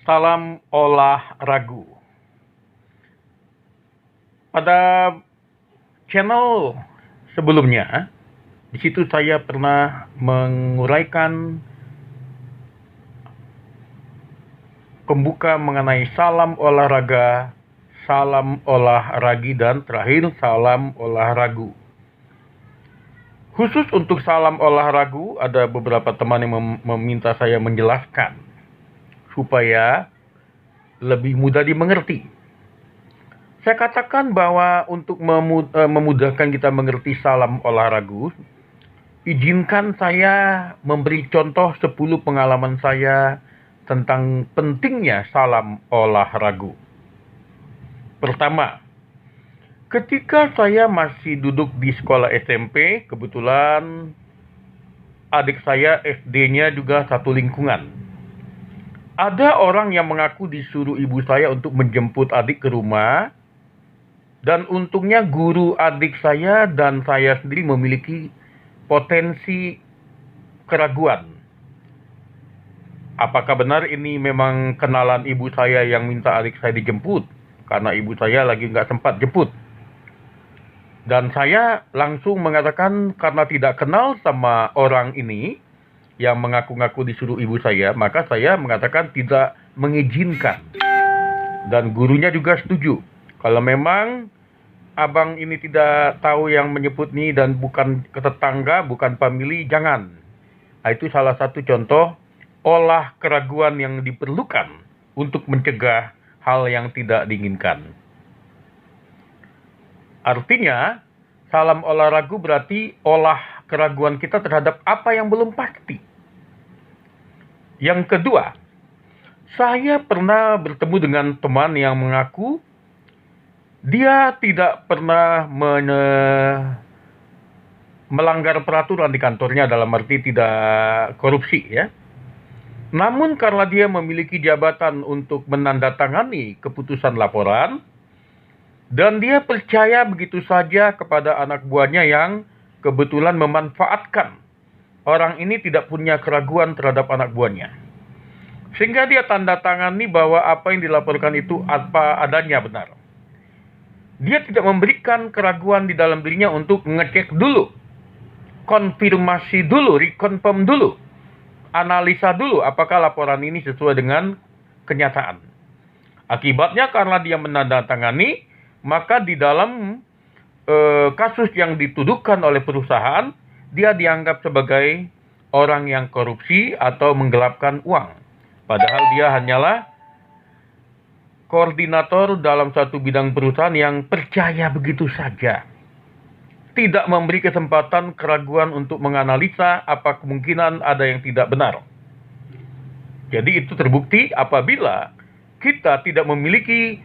Salam olah ragu. Pada channel sebelumnya, di situ saya pernah menguraikan pembuka mengenai salam olahraga, salam olah ragi, dan terakhir salam olah ragu. Khusus untuk salam olah ragu, ada beberapa teman yang meminta saya menjelaskan supaya lebih mudah dimengerti. Saya katakan bahwa untuk memudahkan kita mengerti salam olah ragu, izinkan saya memberi contoh 10 pengalaman saya tentang pentingnya salam olah ragu. Pertama, ketika saya masih duduk di sekolah SMP, kebetulan adik saya SD-nya juga satu lingkungan. Ada orang yang mengaku disuruh ibu saya untuk menjemput adik ke rumah, dan untungnya guru adik saya dan saya sendiri memiliki potensi keraguan. Apakah benar ini memang kenalan ibu saya yang minta adik saya dijemput? Karena ibu saya lagi nggak sempat jemput. Dan saya langsung mengatakan karena tidak kenal sama orang ini yang mengaku-ngaku disuruh ibu saya, maka saya mengatakan tidak mengizinkan. Dan gurunya juga setuju. Kalau memang abang ini tidak tahu yang menyebut nih dan bukan tetangga, bukan family, jangan. Nah, itu salah satu contoh olah keraguan yang diperlukan untuk mencegah hal yang tidak diinginkan. Artinya, salam olah ragu berarti olah keraguan kita terhadap apa yang belum pasti. Yang kedua, saya pernah bertemu dengan teman yang mengaku dia tidak pernah melanggar peraturan di kantornya, dalam arti tidak korupsi ya. Namun karena dia memiliki jabatan untuk menandatangani keputusan laporan, dan dia percaya begitu saja kepada anak buahnya yang kebetulan memanfaatkan orang ini tidak punya keraguan terhadap anak buahnya. Sehingga dia tanda tangani bahwa apa yang dilaporkan itu apa adanya benar. Dia tidak memberikan keraguan di dalam dirinya untuk ngecek dulu, konfirmasi dulu, reconfirm dulu, analisa dulu apakah laporan ini sesuai dengan kenyataan. Akibatnya karena dia menandatangani, maka di dalam kasus yang dituduhkan oleh perusahaan, dia dianggap sebagai orang yang korupsi atau menggelapkan uang. Padahal dia hanyalah koordinator dalam satu bidang perusahaan yang percaya begitu saja. Tidak memberi kesempatan keraguan untuk menganalisa apa kemungkinan ada yang tidak benar. Jadi itu terbukti apabila kita tidak memiliki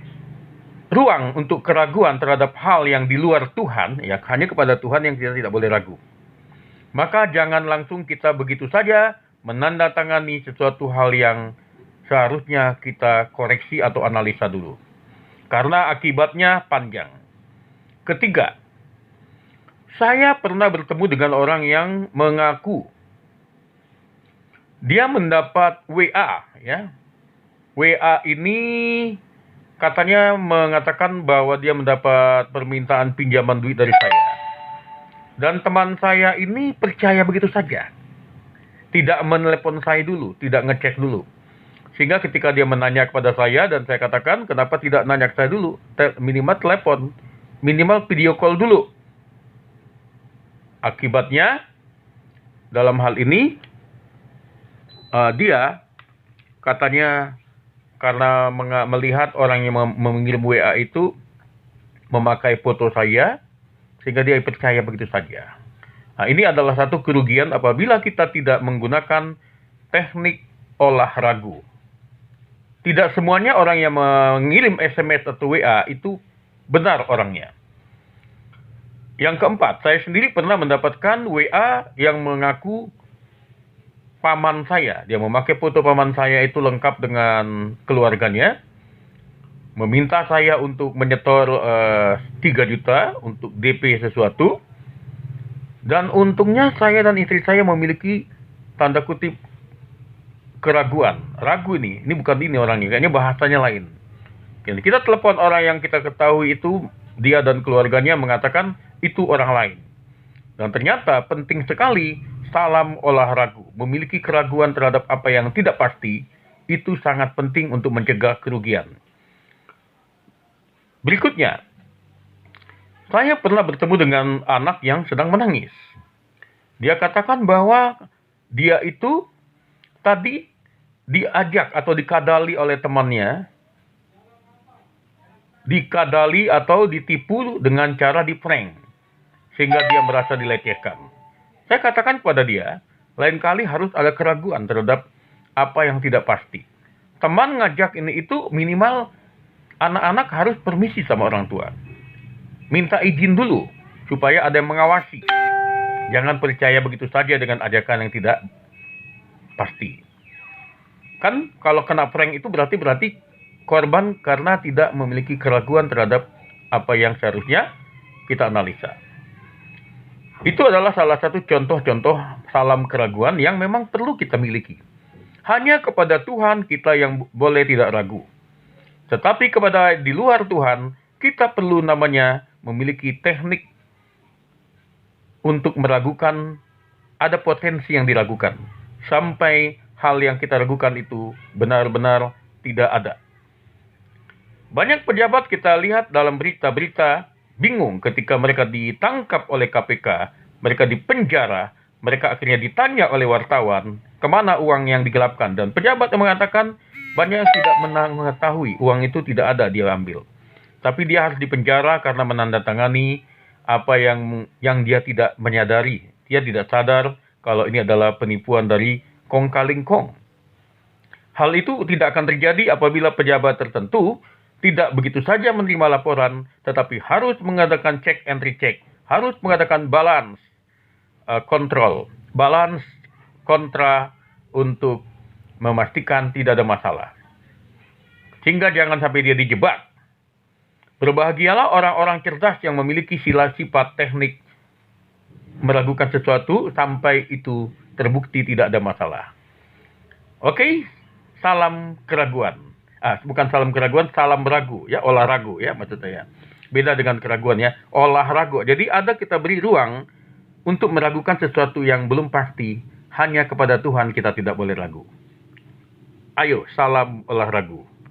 ruang untuk keraguan terhadap hal yang di luar Tuhan, ya hanya kepada Tuhan yang kita tidak boleh ragu. Maka jangan langsung kita begitu saja menandatangani sesuatu hal yang seharusnya kita koreksi atau analisa dulu. Karena akibatnya panjang. Ketiga, saya pernah bertemu dengan orang yang mengaku dia mendapat WA ya. WA ini katanya mengatakan bahwa dia mendapat permintaan pinjaman duit dari saya. Dan teman saya ini percaya begitu saja. Tidak menelepon saya dulu, tidak ngecek dulu. Sehingga ketika dia menanya kepada saya dan saya katakan, kenapa tidak nanya ke saya dulu? Minimal telepon, minimal video call dulu. Akibatnya, dalam hal ini, dia katanya karena melihat orang yang mengirim WA itu memakai foto saya, sehingga dia percaya begitu saja. Nah, ini adalah satu kerugian apabila kita tidak menggunakan teknik olah ragu. Tidak semuanya orang yang mengirim SMS atau WA itu benar orangnya. Yang keempat, saya sendiri pernah mendapatkan WA yang mengaku paman saya. Dia memakai foto paman saya itu lengkap dengan keluarganya. Meminta saya untuk menyetor 3 juta untuk DP sesuatu. Dan untungnya saya dan istri saya memiliki tanda kutip keraguan. Ragu ini bukan ini orangnya, kayaknya bahasanya lain. Kita telepon orang yang kita ketahui itu, dia dan keluarganya mengatakan itu orang lain. Dan ternyata penting sekali salam olah ragu. Memiliki keraguan terhadap apa yang tidak pasti, itu sangat penting untuk mencegah kerugian. Berikutnya, saya pernah bertemu dengan anak yang sedang menangis. Dia katakan bahwa dia itu tadi diajak atau dikadali oleh temannya, dikadali atau ditipu dengan cara di-prank, sehingga dia merasa dilecehkan. Saya katakan kepada dia, lain kali harus ada keraguan terhadap apa yang tidak pasti. Teman ngajak ini itu minimal anak-anak harus permisi sama orang tua. Minta izin dulu, supaya ada yang mengawasi. Jangan percaya begitu saja dengan ajakan yang tidak pasti. Kan kalau kena prank itu berarti korban karena tidak memiliki keraguan terhadap apa yang seharusnya kita analisa. Itu adalah salah satu contoh-contoh salam keraguan yang memang perlu kita miliki. Hanya kepada Tuhan kita yang boleh tidak ragu. Tetapi kepada di luar Tuhan, kita perlu namanya memiliki teknik untuk meragukan, ada potensi yang diragukan. Sampai hal yang kita ragukan itu benar-benar tidak ada. Banyak pejabat kita lihat dalam berita-berita bingung ketika mereka ditangkap oleh KPK, mereka dipenjara, mereka akhirnya ditanya oleh wartawan kemana uang yang digelapkan. Dan pejabat yang mengatakan banyak yang tidak mengetahui uang itu tidak ada dia ambil. Tapi dia harus dipenjara karena menandatangani apa yang dia tidak menyadari. Dia tidak sadar kalau ini adalah penipuan dari kong kaling kong. Hal itu tidak akan terjadi apabila pejabat tertentu tidak begitu saja menerima laporan, tetapi harus mengadakan check and recheck, harus mengadakan balance kontrol, balance kontra untuk memastikan tidak ada masalah. Sehingga jangan sampai dia dijebak. Berbahagialah orang-orang cerdas yang memiliki sifat teknik meragukan sesuatu sampai itu terbukti tidak ada masalah. Oke, salam keraguan. Bukan salam keraguan, salam ragu, ya, olah ragu, ya, maksud saya. Beda dengan keraguan, ya, olah ragu. Jadi ada kita beri ruang untuk meragukan sesuatu yang belum pasti, hanya kepada Tuhan kita tidak boleh ragu. Ayo, salam olah ragu.